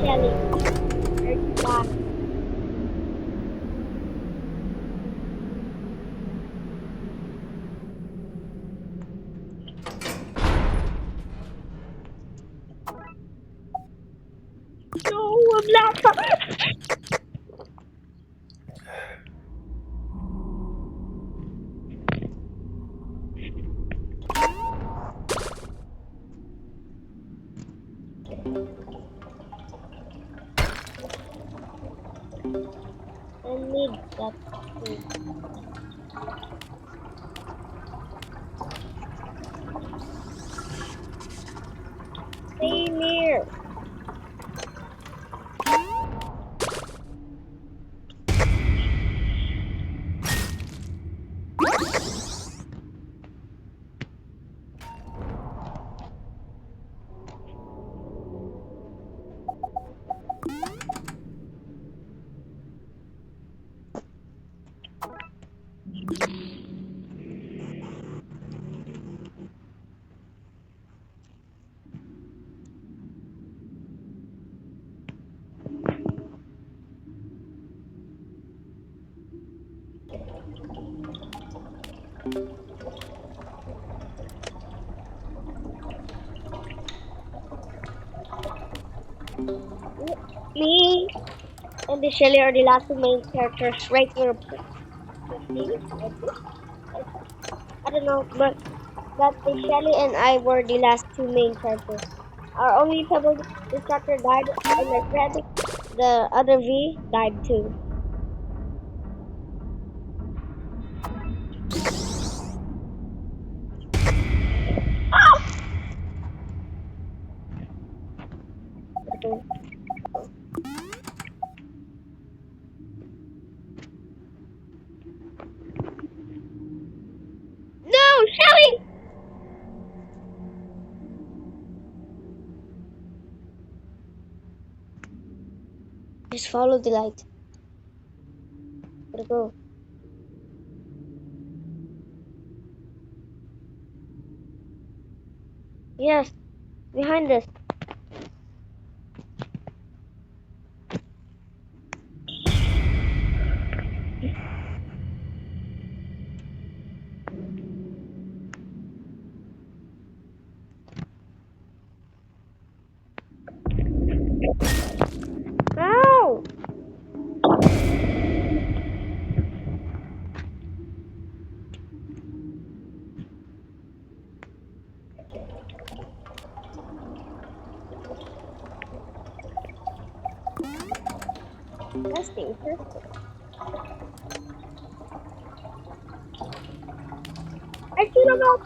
Shelly. Third class. No, wala pa. I need that too. Same here. Me and the Shelly are the last two main characters right here. I don't know, but the Shelly and I were the last two main characters. Our only pebble instructor died, and my friend, the other V, died too. No, Shelly! Just follow the light. Gotta go. Yes, behind us. Ow! That's dangerous. I should have.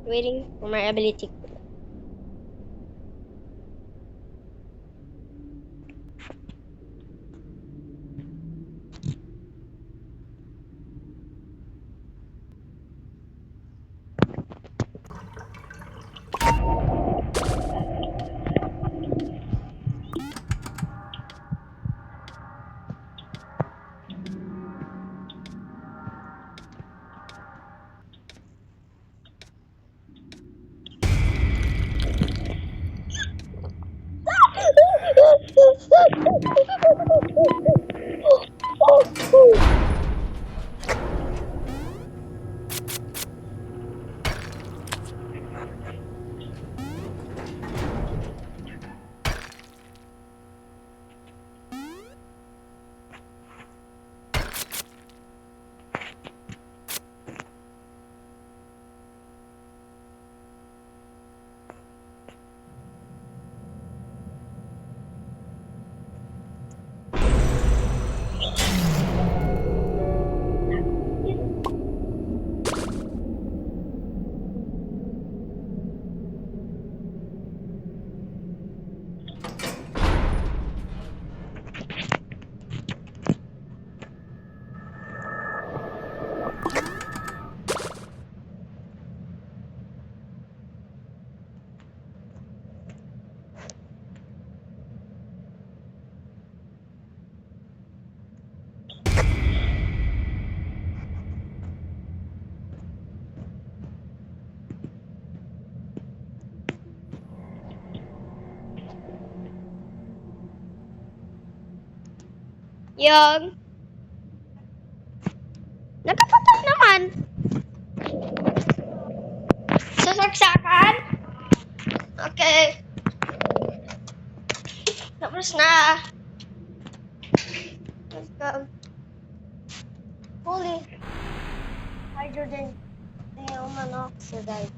Waiting for my ability. Yung nakapatak naman. Sasaksakan. Okay. Tapos na. Let's go. Holy hydrogen monoxide.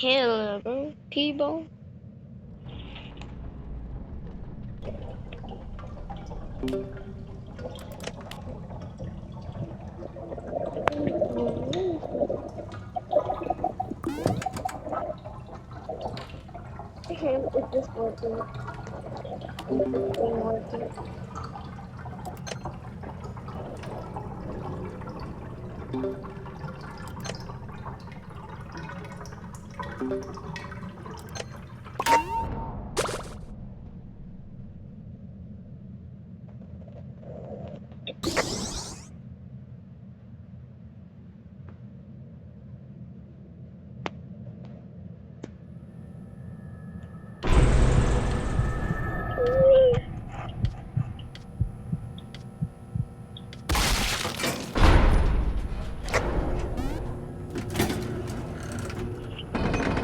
Hello, people. Is this working? Is this thing working?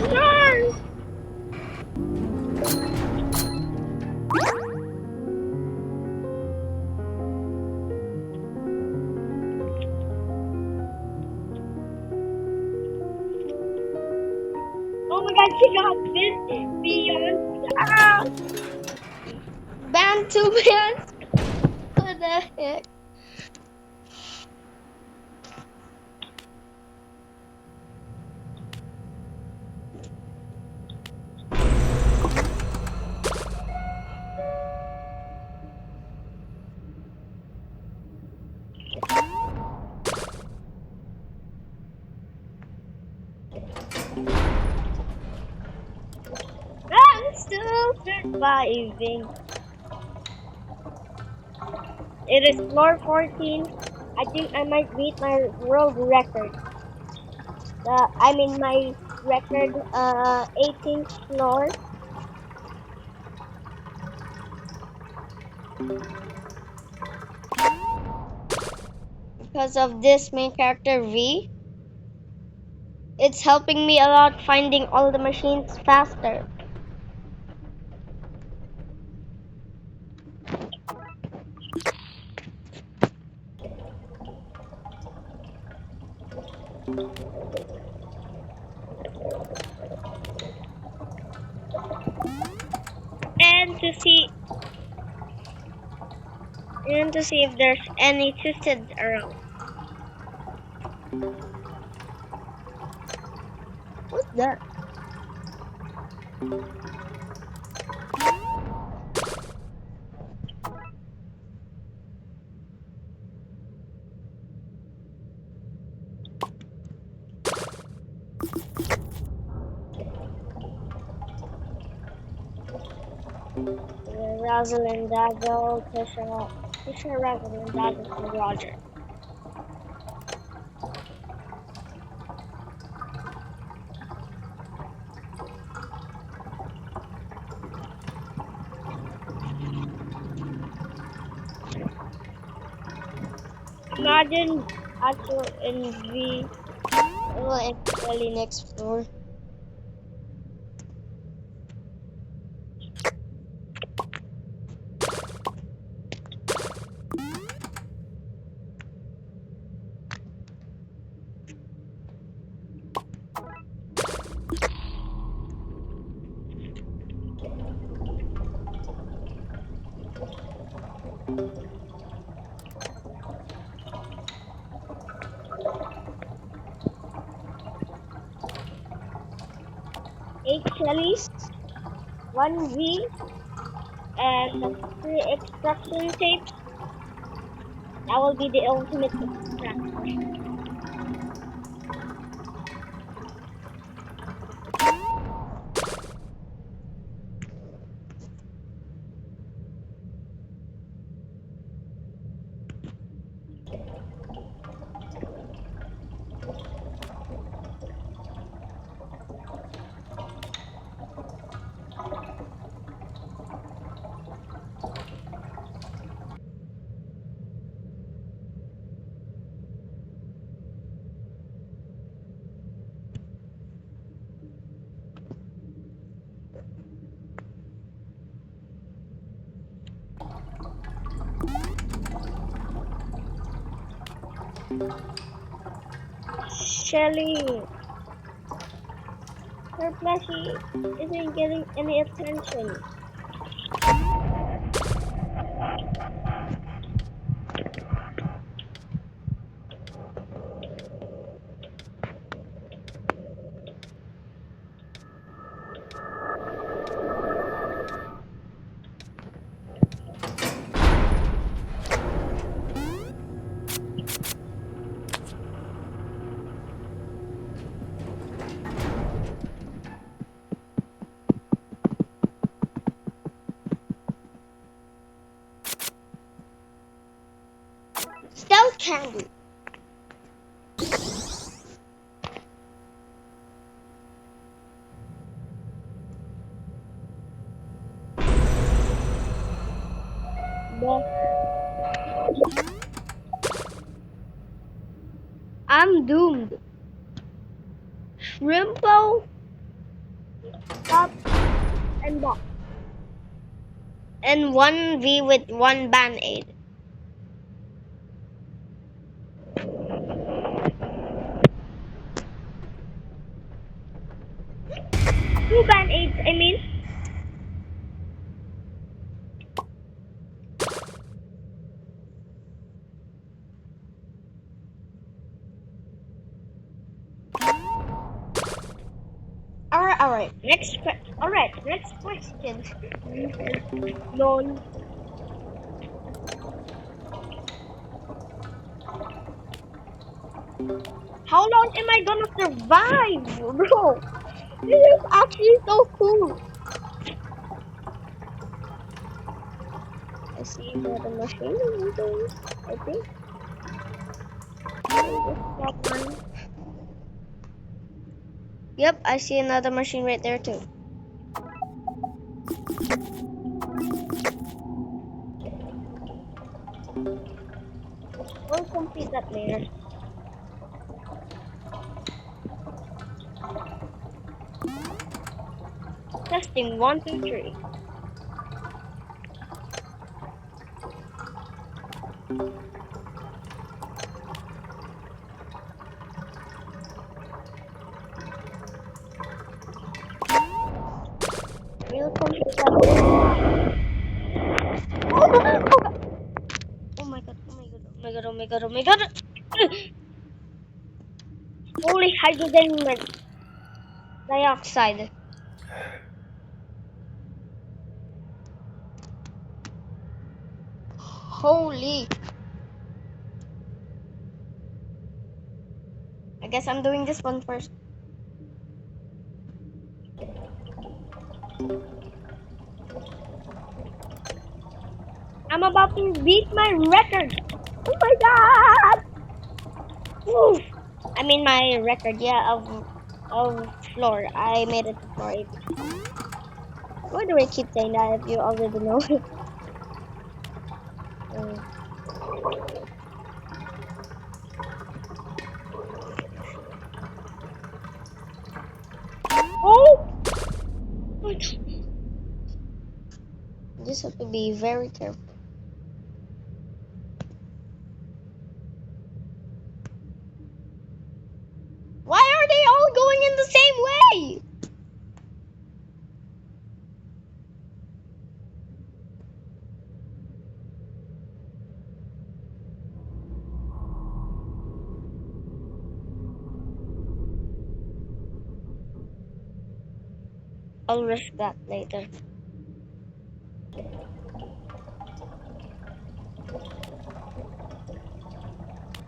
No! Oh my god, she got this beyond. Ah! Band to band. What the heck? I'm still surviving. It is floor 14. I think I might beat my world record. I mean my record 18th floor. Because of this main character V. It's helping me a lot finding all the machines faster. want to see if there's any twisted around. What's that? Rosalind Dazzle, Tisha, Rosalind Dazzle, and Roger. Imagine Acho and V actually next floor. Eight Shellys, one V, and three extraction tapes. That will be the ultimate extraction. Shelly, her plushie isn't getting any attention. Stealth candy. I'm doomed. Shrimpo, top, and box. And one V with one band-aid. Two band-aids, I mean. Alright. Next question. None. How long am I gonna survive, bro? This is actually so cool. I see another machine. I think. One. Yep, I see another machine right there too. We'll complete that later. Testing 1, 2, 3. We'll complete that later. god, oh my god. Holy hydrogen dioxide. Holy. I guess I'm doing this one first. I'm about to beat my record. Oh my god. Woo. I mean my record, yeah, of floor. I made it to floor 8. Why do I keep saying that if you already know? Mm. Oh! My God. You just have to be very careful. Why are they all going in the same way? I'll risk that later.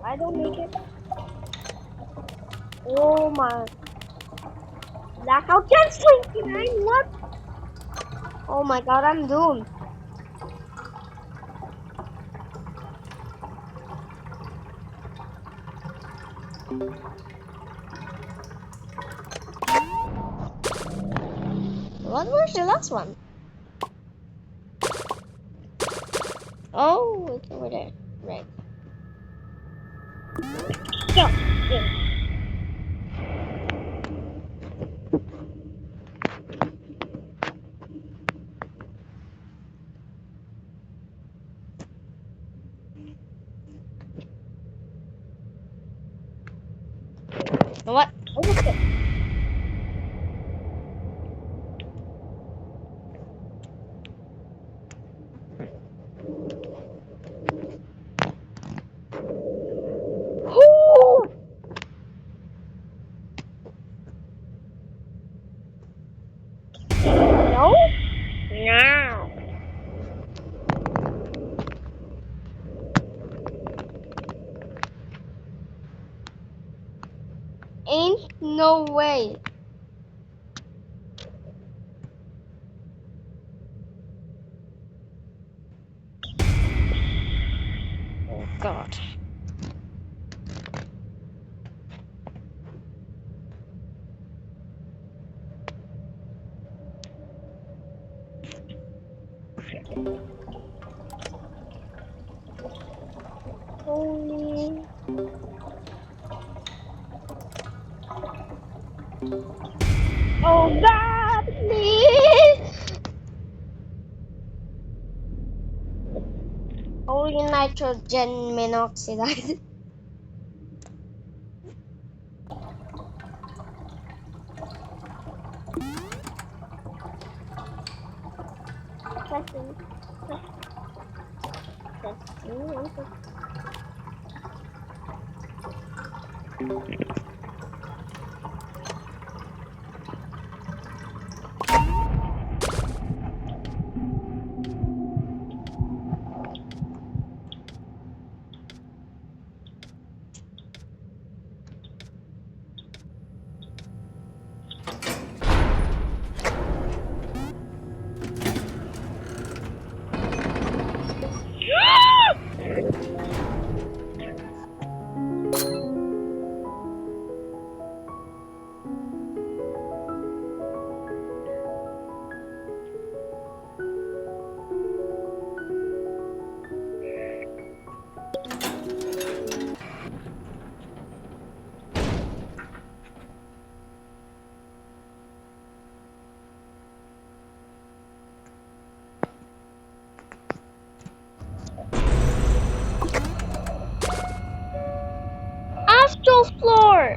I don't make it. Oh my. Blackout chance 29? What? Oh my god, I'm doomed. What was the last one? Oh, it's over there. Right. Go. Yeah. What? Oh, what's it? Whoo! No? No. Ain't no way. Oh god. Holy. Oh god, please. Holy nitrogen monoxide. Testing. Testing. Astral floor.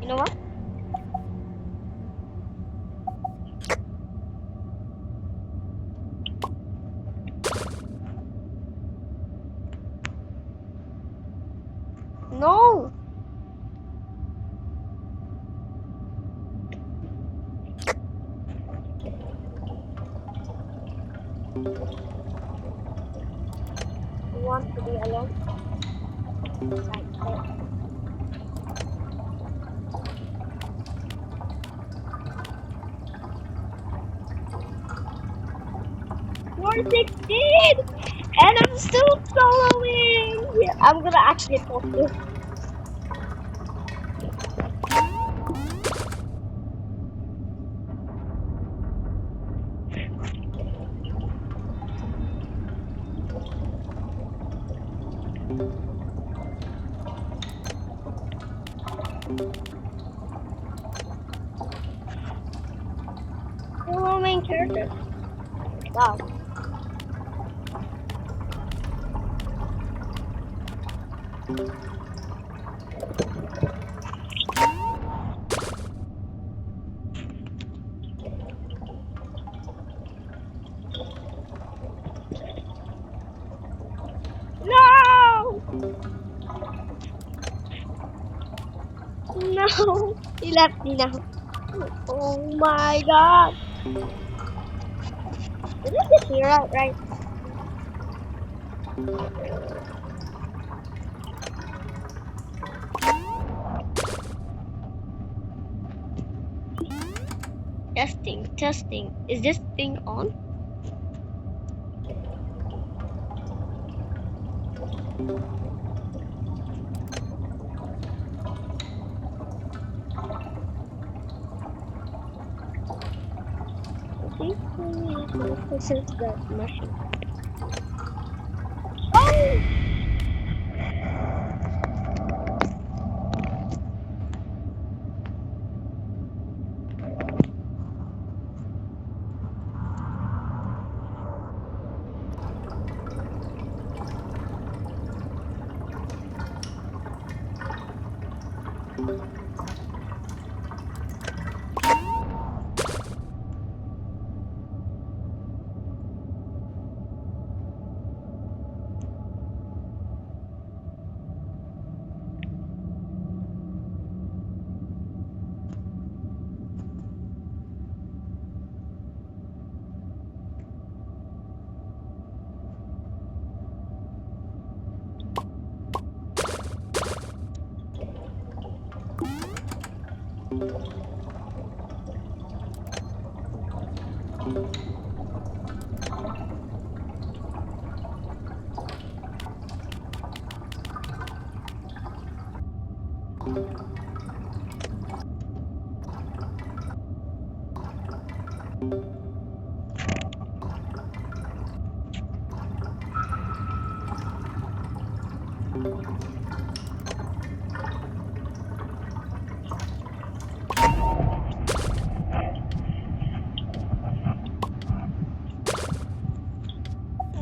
You know what? No. You want to be alone? Right there. 416! And I'm still soloing! Yeah, I'm gonna actually post this. Hello, main character. Wow. No! No! He left me now. Oh my god. Did I just hear out right? Testing, testing. Is this thing on? I think this is the machine. Oh!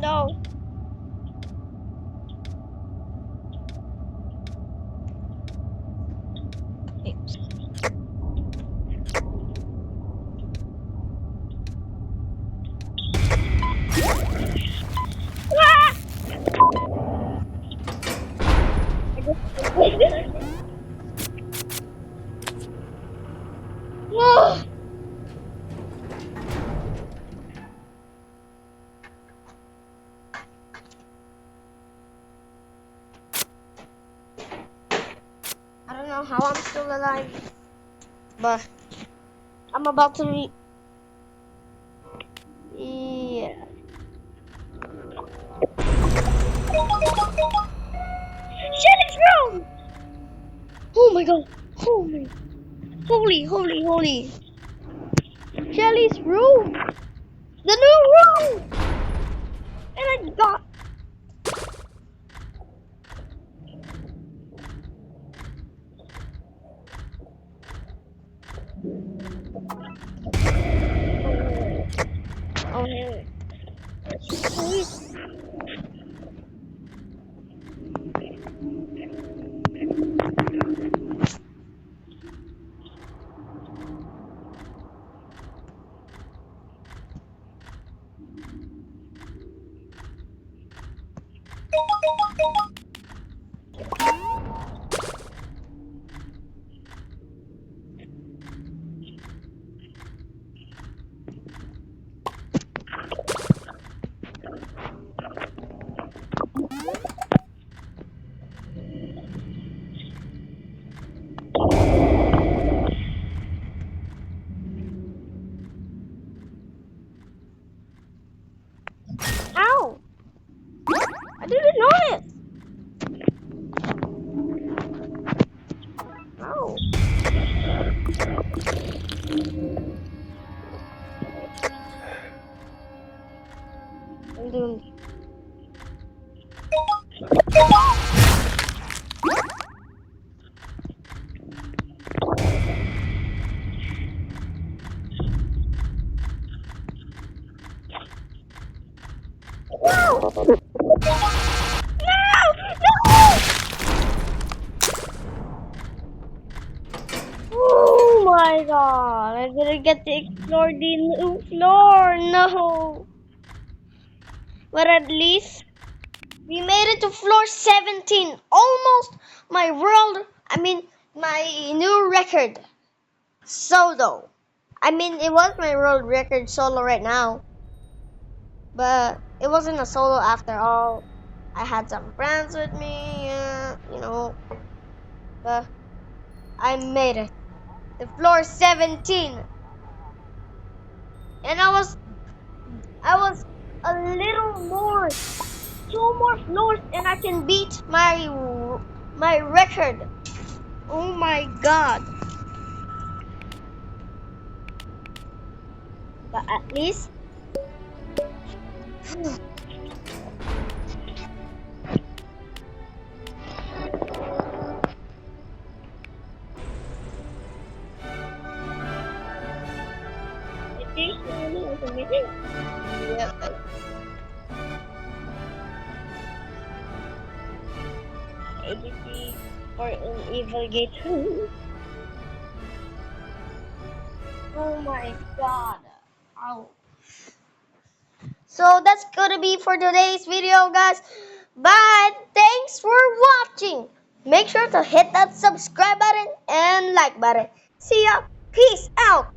No. Oops. Ah! I just No! I don't know how I'm still alive, but I'm about to yeah. Shelly's room! Oh my god! Holy, holy, holy, holy! Shelly's room! The new room! And I got. Oh, hey. Please. my god, I didn't get to explore the new floor. No. But at least we made it to floor 17. Almost my world, I mean, my new record. Solo. I mean, it was my world record solo right now. But it wasn't a solo after all. I had some friends with me, but I made it. The floor 17. And I was a little more, two more floors and I can beat my record. Oh my god. But at least it is really amazing. Yep. ABC for an evil gate. Oh my god. Ow. So that's gonna be for today's video, guys. But thanks for watching. Make sure to hit that subscribe button and like button. See ya. Peace out.